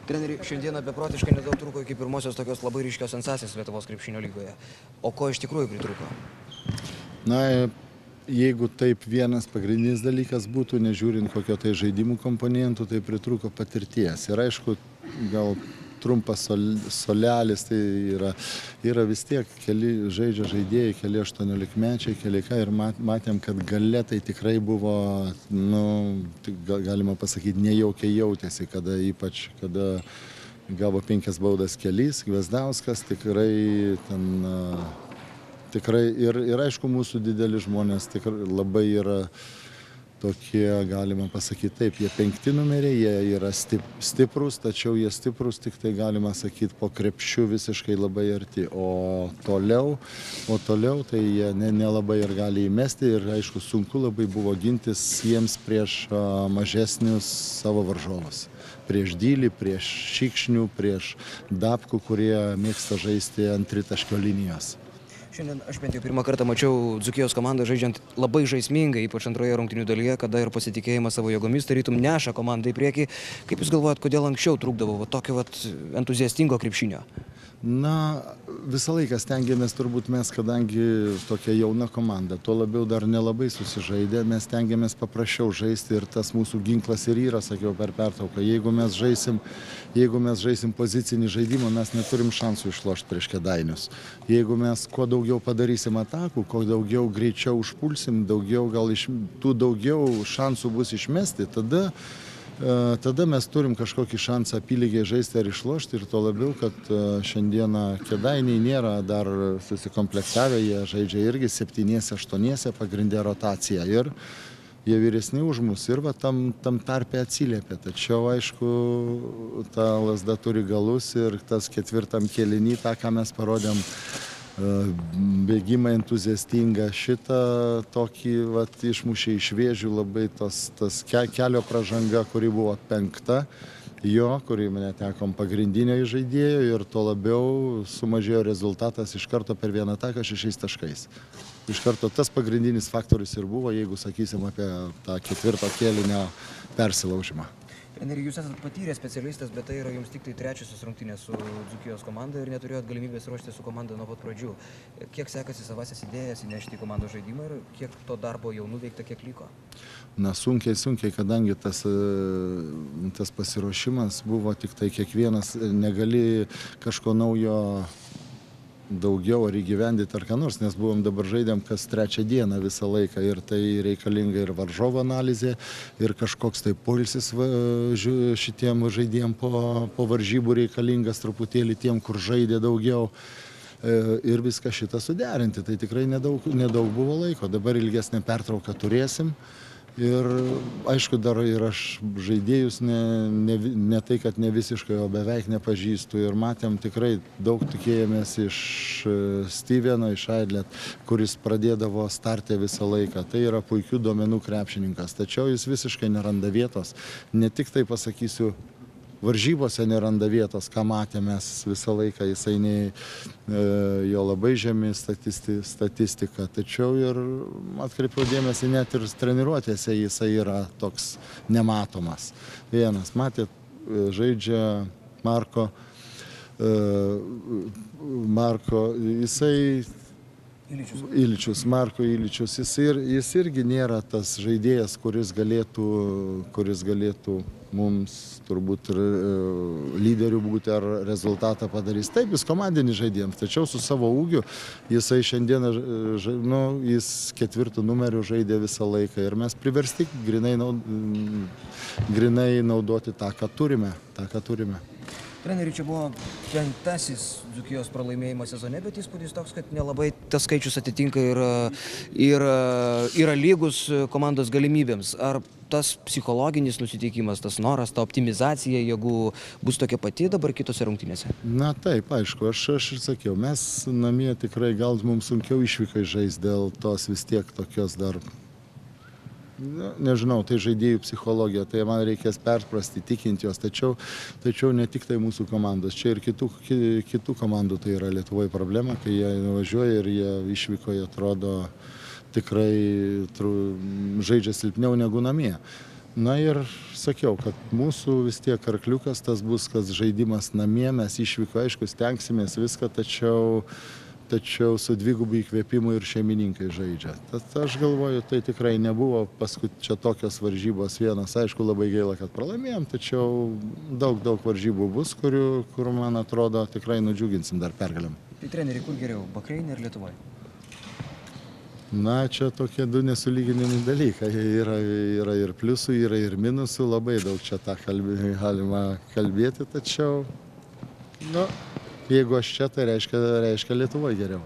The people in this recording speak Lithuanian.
Treneri, šiandieną beprotiškai nedaug trūko iki pirmosios tokios labai ryškios sensacijos Lietuvos krepšinio lygoje. O ko iš tikrųjų pritrūko? Na, jeigu taip vienas pagrindinis dalykas būtų, nežiūrint kokio tai žaidimų komponentų, tai pritrūko patirties. Ir aišku, gal trumpas solelis, tai yra vis tiek keli žaidžia žaidėjai, keli 18-mečiai, keli ką, ir matėm, kad gale tai tikrai buvo, galima pasakyti, nejaukiai jautėsi, ypač kada gavo 5 baudas Kelys, Gvazdauskas, tikrai ir aišku, mūsų dideli žmonės tikrai labai yra tokie, galima pasakyti taip, jie 5 numeriai, jie yra stiprus, tačiau jie stiprus tik tai, galima sakyti, po krepšiu visiškai labai arti, o toliau tai jie nelabai ir gali įmesti ir aišku, sunku labai buvo gintis jiems prieš mažesnius savo varžovus. Prieš Dylį, prieš Šikšnių, prieš Dabkų, kurie mėgsta žaisti ant tritaškio linijos. Šiandien aš bent jau pirmą kartą mačiau Dzūkijos komandą žaidžiant labai žaismingai, ypač antroje rungtynių dalyje, kada ir pasitikėjimas savo jėgomis tarytum neša komandą į priekį. Kaip Jūs galvojat, kodėl anksčiau trūkdavo tokio entuziastingo krepšinio? Na, visą laiką stengiamės turbūt mes, kadangi tokia jauna komanda, tuo labiau dar nelabai susižaidė, mes stengiamės paprasčiau žaisti ir tas mūsų ginklas ir yra, sakiau per pertrauką. Jeigu mes žaisim pozicinį žaidimą, mes neturim šansų išlošti prieš Kėdainius. Jeigu mes kuo daugiau padarysim atakų, kuo daugiau greičiau užpulsim, daugiau šansų bus išmesti, tada mes turim kažkokį šansą apylygiai žaisti ar išlošti ir tuo labiau, kad šiandieną Kėdainiai nėra dar susikomplektavę, jie žaidžia irgi 7-8 pagrindė rotaciją ir jie vyresni už mus ir tam tarpe atsiliepia. Tačiau aišku, ta lazda turi galus ir tas 4 kėliny, tą ką mes parodėm, bėgimą entuziastingą, šitą tokį išmušė iš vėžių labai tas kelio pražanga, kuri buvo 5, kurį netekom pagrindinio žaidėjo ir tuo labiau sumažėjo rezultatas iš karto per vieną ataką 6 taškais. Iš karto tas pagrindinis faktorius ir buvo, jeigu sakysim apie tą 4 kėlinio persilaužimą. Treneri, Jūs esate patyręs specialistas, bet tai yra Jums tik tai 3-osios rungtynės su Dzūkijos komanda ir neturėjot galimybės ruoštis su komanda nuo pat pradžių. Kiek sekasi savasias idėjas įnešti į komandos žaidimą ir kiek to darbo jau nuveikta, kiek liko? Na, sunkiai, kadangi tas pasiruošimas buvo tik tai kiekvienas, negali kažko naujo daugiau ar įgyvendyti ar ką nors, nes buvom dabar žaidėm kas 3 dieną visą laiką ir tai reikalinga ir varžovo analizė ir kažkoks tai poilsis šitiem žaidėjim po varžybų reikalingas truputėlį tiem, kur žaidė daugiau ir viską šitą suderinti. Tai tikrai nedaug buvo laiko, dabar ilgesnę pertrauką turėsim. Ir aišku, dar ir aš žaidėjus ne tai, kad ne visiškai, o beveik nepažįstu ir matėm tikrai daug tikėjomės iš Steveno, iš Aidlet, kuris pradėdavo startę visą laiką. Tai yra puikių duomenų krepšininkas, tačiau jis visiškai neranda vietos. Ne tik tai pasakysiu, varžybose neranda vietos, ką matėmės visą laiką, jisai jo labai žemi statistika, tačiau ir atkreipiau dėmesį, net ir treniruotėse jisai yra toks nematomas. Vienas, matėt, žaidžia Marko, jisai Marko Iličius, jis irgi nėra tas žaidėjas, kuris galėtų mums turbūt lyderių būti ar rezultatą padarys. Taip, jis komandinis žaidėjams, tačiau su savo ūgiu jisai šiandieną, jis 4 numerių žaidė visą laiką ir mes priversti grinai naudoti tą, ką turime. Treneri, čia buvo 5-asis Dzūkijos pralaimėjimas sezone, bet įspūdis toks, kad nelabai tas skaičius atitinka ir yra lygus komandos galimybėms. Ar tas psichologinis nusiteikimas, tas noras, ta optimizacija, jeigu bus tokia pati dabar kitose rungtynėse? Na taip, aišku, aš ir sakiau, mes namie tikrai gal mums sunkiau išvykai žaisti dėl tos vis tiek tokios dar, nežinau, tai žaidėjų psichologija, tai man reikės perprasti, tikinti jos, tačiau ne tik tai mūsų komandos, čia ir kitų komandų tai yra Lietuvoje problema, kai jie važiuoja ir jie išvykoje atrodo tikrai žaidžia silpniau negu namie. Na ir sakiau, kad mūsų vis tiek arkliukas tas bus, kas žaidimas namie, mes išvyko, aišku, stengsimės viską, tačiau su dvigubu įkvėpimu ir šeimininkai žaidžia. Tad aš galvoju, tai tikrai nebuvo paskui čia tokios varžybos vienas. Aišku, labai gaila, kad pralaimėjom, tačiau daug varžybų bus, kur man atrodo tikrai nudžiuginsim dar pergalėm. Tai treneri, kur geriau, Bahreine ar Lietuvoje? Na, čia tokie du nesulyginami dalykai. Yra ir pliusų, yra ir minusų, labai daug čia tą galima kalbėti, tačiau, nu, jeigu aš čia, tai reiškia Lietuvoje geriau.